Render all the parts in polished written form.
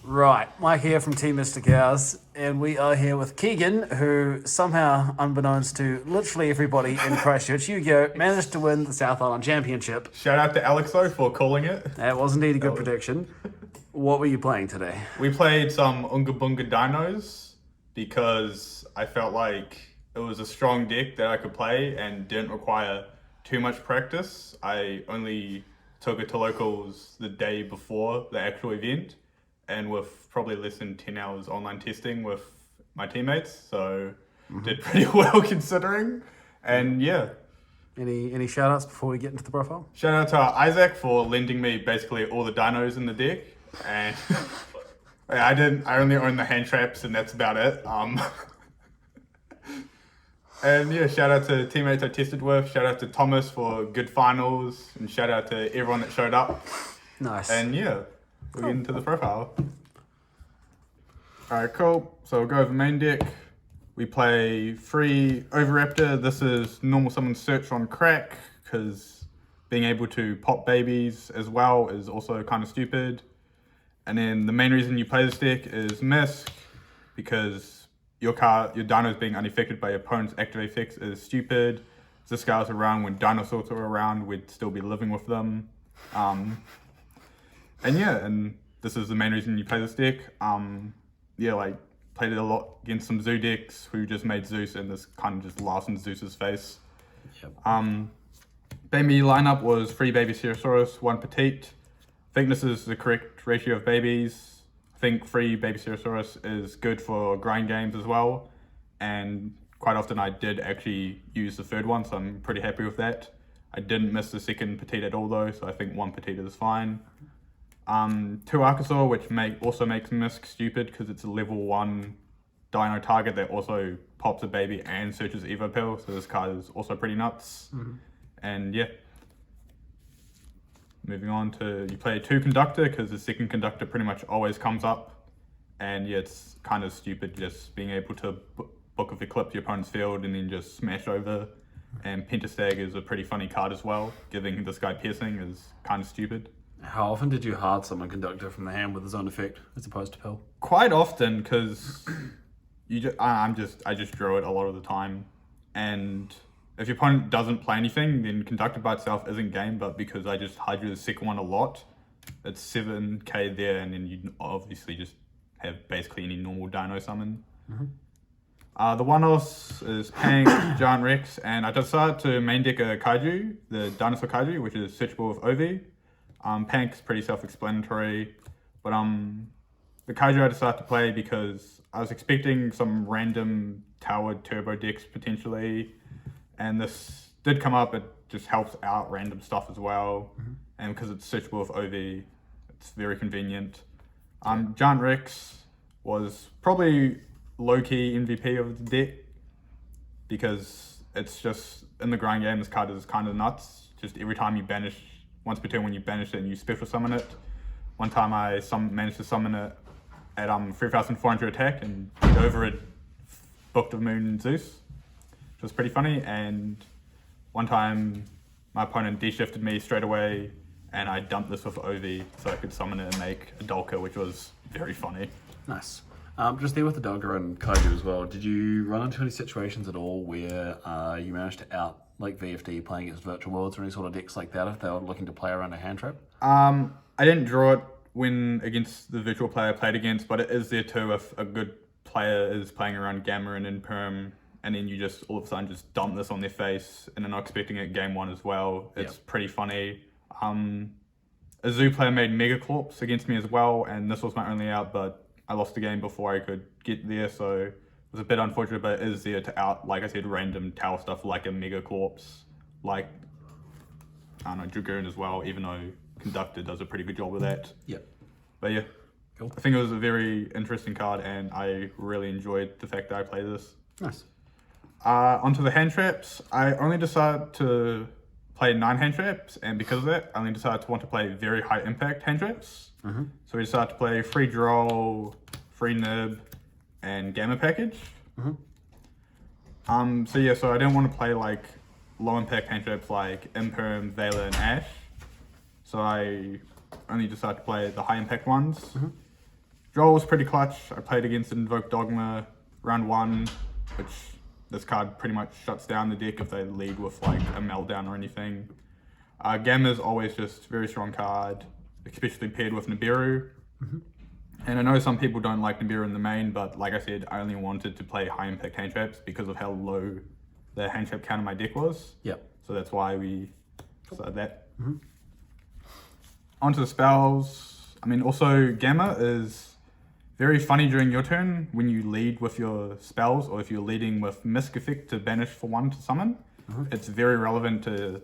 Right, Mike here from Team Mr. Cows, and we are here with Keegan, who somehow, unbeknownst to literally everybody in Christchurch, Yu-Gi-Oh! Managed to win the South Island Championship. Shout out to Alexo for calling it. That was indeed a good prediction. What were you playing today? We played some Unga Bunga Dinos because I felt like it was a strong deck that I could play and didn't require too much practice. I only took it to locals the day before the actual event, and with probably less than 10 hours online testing with my teammates, so did pretty well considering. And yeah. Any shout outs before we get into the profile? Shout out to Isaac for lending me basically all the dinos in the deck, and I only own the hand traps and that's about it. And yeah, shout out to teammates I tested with, shout out to Thomas for good finals, and shout out to everyone that showed up. Nice. And yeah, we'll get into the profile. Alright, cool. So we'll go over main deck. We play 3 Overraptor. This is normal summon search on crack, because being able to pop babies as well is also kind of stupid. And then the main reason you play this deck is Misc, because your dinos being unaffected by your opponent's active effects is stupid. If this guy was around when Dinosaurs were around, we'd still be living with them. And yeah, and this is the main reason you play this deck. Played it a lot against some Zoo decks who just made Zeus, and this kind of just laughs in Zeus's face. Yep. Baby lineup was 3 baby Ceratosaurus, 1 petite. I think this is the correct ratio of babies. I think 3 baby Ceratosaurus is good for grind games as well, and quite often I did actually use the 3rd one, so I'm pretty happy with that. I didn't miss the 2nd petite at all though, so I think 1 petite is fine. 2 Archosaur, which also makes Misc stupid because it's a level 1 dino target that also pops a baby and searches Evo Pill, so this card is also pretty nuts. And yeah. Moving on to, you play 2 Conductor because the 2nd Conductor pretty much always comes up. And yeah, it's kind of stupid just being able to Book of Eclipse your opponent's field and then just smash over. And Pentastag is a pretty funny card as well. Giving this guy piercing is kind of stupid. How often did you hard summon Conductor from the hand with his own effect as opposed to Pill? Quite often, because I just draw it a lot of the time. And if your opponent doesn't play anything, then Conductor by itself isn't game, but because I just hydra the 2nd one a lot, it's 7k there, and then you obviously just have basically any normal dino summon. The one-offs is Pank, Giant Rex, and I decided to main deck a Kaiju, the Dinosaur Kaiju, which is searchable with OV. Pank's pretty self-explanatory, but the Kaiju I decided to play because I was expecting some random towered turbo decks potentially, and this did come up. It just helps out random stuff as well, and because it's searchable with OV, it's very convenient. Giant Rex was probably low-key MVP of the deck, because it's just, in the grind game, this card is kind of nuts. Just every time you banish, once per turn when you banish it and you special summon it. One time I managed to summon it at 3,400 attack and get over it, Book of Moon Zeus, which was pretty funny. And one time my opponent de-shifted me straight away and I dumped this with OV so I could summon it and make a Dolka, which was very funny. Nice. Just there with the Dolga and Kaiju as well, did you run into any situations at all where you managed to out like VFD playing against virtual worlds or any sort of decks like that if they were looking to play around a hand trap? I didn't draw it when against the virtual player I played against, but it is there too if a good player is playing around Gamma and Imperm, and then you just all of a sudden just dump this on their face and they're not expecting it game 1 as well. It's pretty funny. A Zoo player made Megacorps against me as well, and this was my only out, but I lost the game before I could get there, so it was a bit unfortunate, but it is there to out, like I said, random tower stuff like a Megacorps, like, I don't know, Dragoon as well, even though Conductor does a pretty good job with that. Yep. But yeah, cool. I think it was a very interesting card, and I really enjoyed the fact that I played this. Nice. Onto the hand traps, I only decided to play 9 hand traps, and because of that, I only decided to want to play very high impact hand traps. So we decided to play free draw, free nib, and gamma package. So yeah, so I didn't want to play like low impact hand traps like Imperm, Vela, and Ash. So I only decided to play the high impact ones. Droll was pretty clutch. I played against Invoke Dogma round 1, which this card pretty much shuts down the deck if they lead with like a meltdown or anything. Gamma is always just a very strong card, especially paired with Nibiru. And I know some people don't like Nibiru in the main, but like I said, I only wanted to play high impact hand traps because of how low the hand trap count in my deck was. Yep. So that's why we decided that. Onto the spells. I mean, also Gamma is very funny during your turn when you lead with your spells, or if you're leading with Misc effect to banish for 1 to summon. It's very relevant to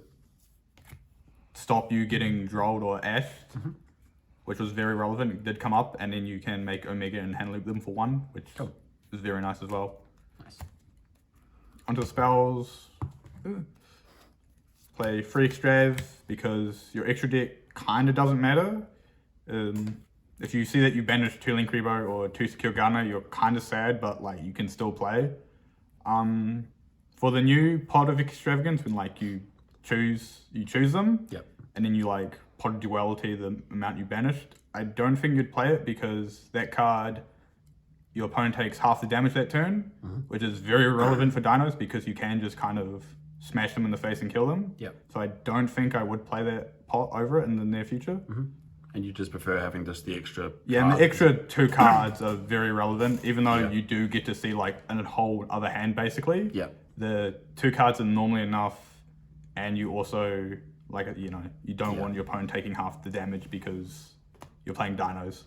stop you getting drolled or ashed, which was very relevant. It did come up, and then you can make Omega and hand loop them for 1, which is very nice as well. Nice. Onto the spells. Play free Extrav because your extra deck kind of doesn't matter. If you see that you banish 2 Link Rebo or 2 Secure Gunner, you're kind of sad, but like you can still play. For the new pod of Extravagance, when like you choose them, and then you like pod Duality the amount you banished, I don't think you'd play it because that card, your opponent takes half the damage that turn, which is very relevant for dinos because you can just kind of smash them in the face and kill them. So I don't think I would play that pot over it in the near future. And you just prefer having just the extra and the extra 2 cards are very relevant, even though you do get to see like a whole other hand basically. The 2 cards are normally enough, and you also, like, you know, you don't want your opponent taking half the damage because you're playing dinos.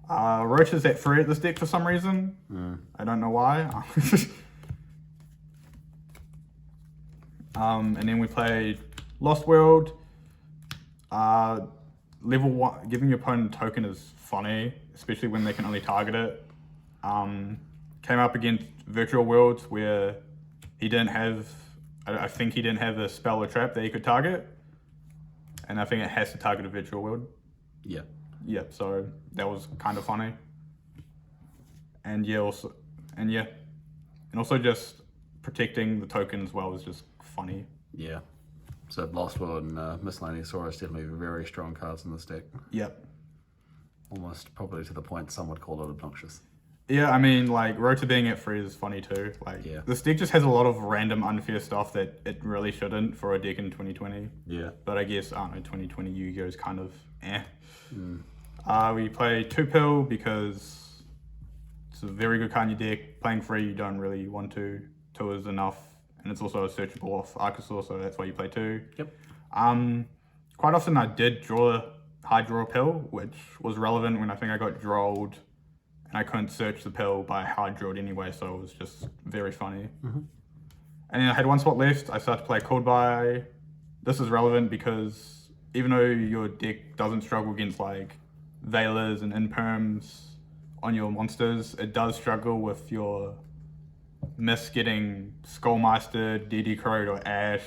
Roach is at 3 at this deck for some reason. I don't know why. And then we played Lost World. Level 1, giving your opponent a token is funny, especially when they can only target it. Came up against Virtual Worlds where he didn't have, I think he didn't have a spell or trap that he could target. And I think it has to target a Virtual World. So that was kind of funny. And also just protecting the token as well was just funny. So Lost World and Miscellaneousaurus definitely very strong cards in this deck. Almost probably to the point some would call it obnoxious. I mean, like, Rota being at 3 is funny too. Like, this deck just has a lot of random unfair stuff that it really shouldn't for a deck in 2020. But I guess, I don't know, 2020 Yu-Gi-Oh! Is kind of we play 2 Pill because it's a very good card in your deck. Playing 3, you don't really want to. 2 is enough. And it's also a searchable off Archosaur, so that's why you play 2. Quite often I did high draw a pill, which was relevant when I think I got drolled and I couldn't search the pill, but I high drawed anyway, so it was just very funny. And then I had 1 spot left. I started to play Called By. This is relevant because even though your deck doesn't struggle against like Veilers and Imperms on your monsters, it does struggle with your getting Skullmaster, DD Crowed or Ash,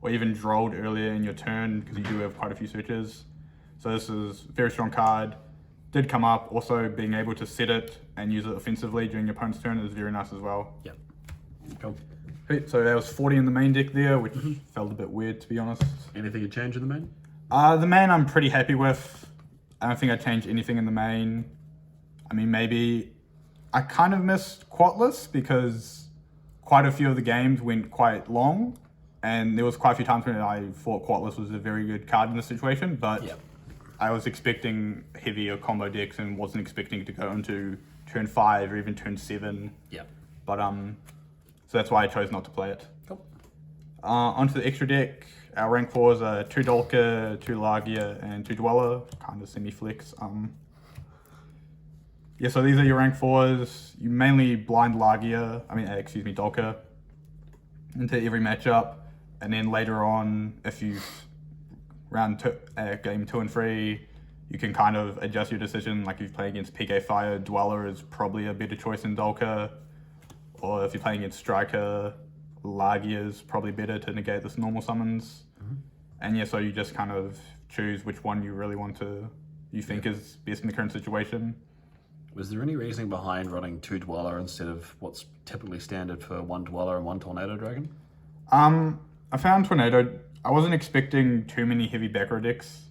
or even drolled earlier in your turn because you do have quite a few searches. So this is a very strong card. Did come up. Also being able to set it and use it offensively during your opponent's turn is very nice as well. Cool. So that was 40 in the main deck there, which felt a bit weird to be honest. Anything you change in the main? The main I'm pretty happy with. I don't think I'd change anything in the main. I mean, maybe I kind of missed Quatless because quite a few of the games went quite long, and there was quite a few times when I thought Quatless was a very good card in this situation, but I was expecting heavier combo decks and wasn't expecting it to go into turn 5 or even turn 7. But so that's why I chose not to play it. Onto the extra deck. Our rank 4s are 2 Dolka, 2 Lagia, and 2 Dweller, kind of semi-flex. So these are your rank 4s. You mainly blind Dolka into every matchup. And then later on, if you game 2 and 3, you can kind of adjust your decision. Like if you play against PK Fire, Dweller is probably a better choice than Dolka. Or if you're playing against Striker, Lagia is probably better to negate this normal summons. And so you just kind of choose which one you really you think is best in the current situation. Was there any reasoning behind running 2 Dweller instead of what's typically standard for 1 Dweller and 1 Tornado Dragon? I found Tornado, I wasn't expecting too many heavy back row decks,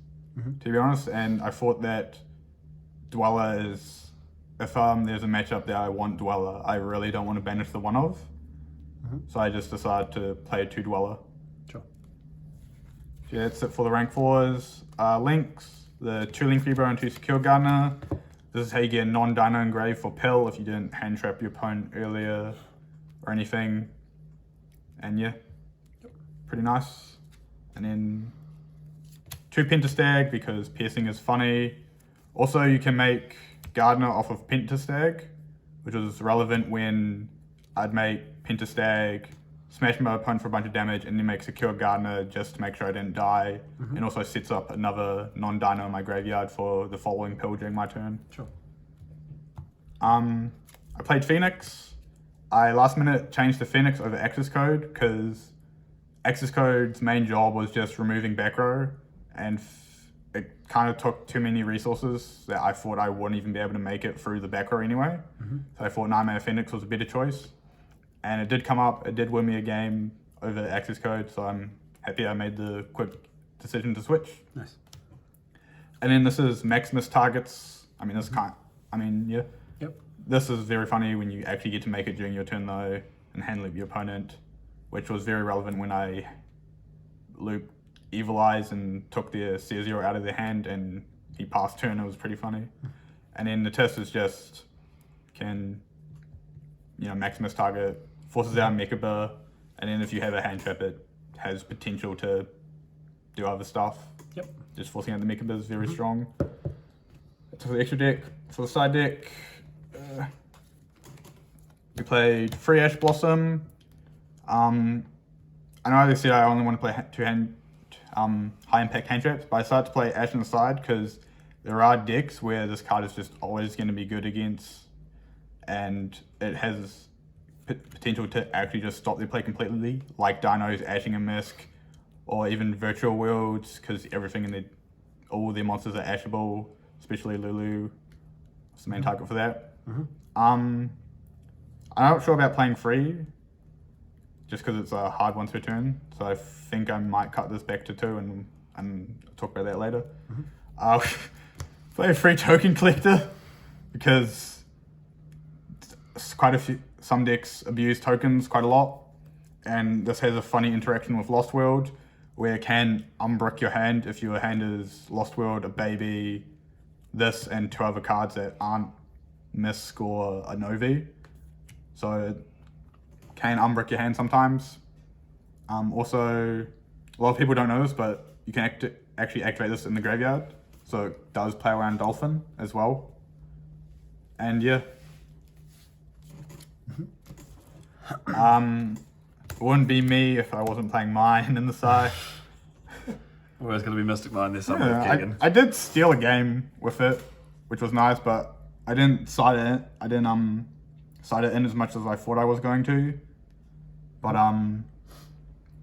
to be honest, and I thought that Dweller is if there's a matchup that I want Dweller, I really don't want to banish the one of. So I just decided to play a 2 Dweller. Sure. So yeah, that's it for the rank 4s. Links, the 2 Link Reaper and 2 Secure Gardener. This is how you get a non-dino engrave for Pill if you didn't hand trap your opponent earlier or anything. And yeah, pretty nice. And then 2 Pentastag because piercing is funny. Also, you can make Gardener off of Pentastag, which was relevant when I'd make Pentastag, smash my opponent for a bunch of damage, and then make Secure Gardener just to make sure I didn't die. And also sets up another non-dino in my graveyard for the following Pill during my turn. Sure. I played Phoenix. I last minute changed to Phoenix over Access Code because Access Code's main job was just removing back row, and it kind of took too many resources that I thought I wouldn't even be able to make it through the back row anyway. So I thought 9-mana Phoenix was a better choice. And it did come up, it did win me a game over Access Code, so I'm happy I made the quick decision to switch. Nice. And then this is Maximus Targets. I mean, yeah. Yep. This is very funny when you actually get to make it during your turn though, and handle your opponent, which was very relevant when I looped Evil Eyes and took their C0 out of their hand and he passed turn. It was pretty funny. And then the test is just can, Maximus Target, forces out Mechaba, and then if you have a hand trap, it has potential to do other stuff. Yep. Just forcing out the Mechaba is very strong. For the extra deck, for the side deck, we played Free Ash Blossom. I know I said I only want to play 2 high impact hand traps, but I decided to play Ash on the side because there are decks where this card is just always going to be good against, and it has potential to actually just stop their play completely, like Dinos, Ashing and Misk, or even Virtual Worlds, because all their monsters are ashable, especially Lulu. It's the main target for that. I'm not sure about playing free, just because it's a hard one to return, so I think I might cut this back to 2 and I'll talk about that later. Play a free token collector because some decks abuse tokens quite a lot, and this has a funny interaction with Lost World where it can unbrick your hand if your hand is Lost World, a baby, this, and 2 other cards that aren't Misk or a Novi. So it can unbrick your hand sometimes. Also, a lot of people don't know this, but you can actually activate this in the graveyard. So it does play around Dolphin as well. And yeah. It wouldn't be me if I wasn't playing mine in the side. Always going to be Mystic Mine this summer with Keegan. I did steal a game with it, which was nice, but I didn't side it. I didn't side it in as much as I thought I was going to. But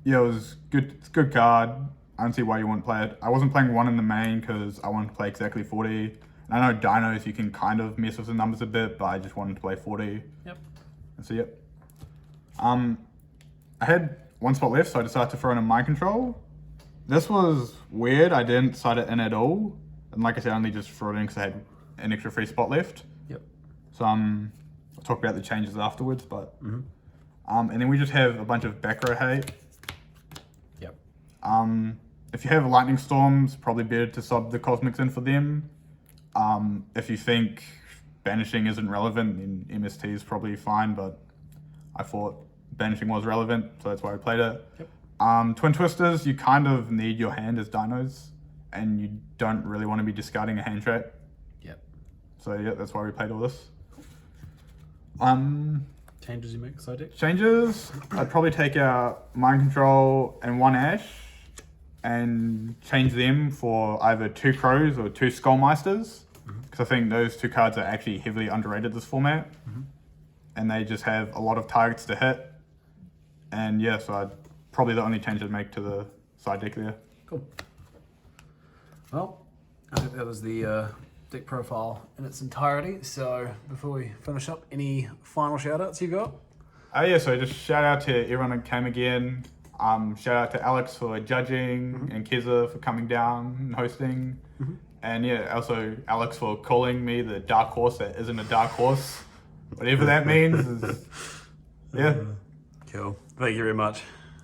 yeah, it was good. It's a good card. I don't see why you wouldn't play it. I wasn't playing 1 in the main because I wanted to play exactly 40. And I know Dinos, you can kind of mess with the numbers a bit, but I just wanted to play 40. Yep. And so yep. I had 1 spot left, so I decided to throw in a Mind Control. This was weird. I didn't side it in at all. And like I said, I only just threw it in because I had an extra free spot left. Yep. So I'll talk about the changes afterwards, but and then we just have a bunch of back row hate. Yep. If you have Lightning Storms, probably better to sub the Cosmics in for them. If you think Banishing isn't relevant, then MST is probably fine, but I thought Banishing was relevant, so that's why I played it. Yep. Twin Twisters, you kind of need your hand as Dinos, and you don't really want to be discarding a hand trap. Yep. So yeah, that's why we played all this. Changes you make side deck? Changes, I'd probably take out Mind Control and 1 Ash and change them for either 2 Crows or 2 Skullmeisters, because I think those 2 cards are actually heavily underrated this format, and they just have a lot of targets to hit. And yeah, so I'd probably the only change I'd make to the side deck there. Cool. Well, I think that was the deck profile in its entirety. So before we finish up, any final shout outs you got? Yeah, so just shout out to everyone that came again. Shout out to Alex for judging and Keza for coming down and hosting. And yeah, also Alex for calling me the dark horse that isn't a dark horse. Whatever that means is, yeah. Cool. Thank you very much.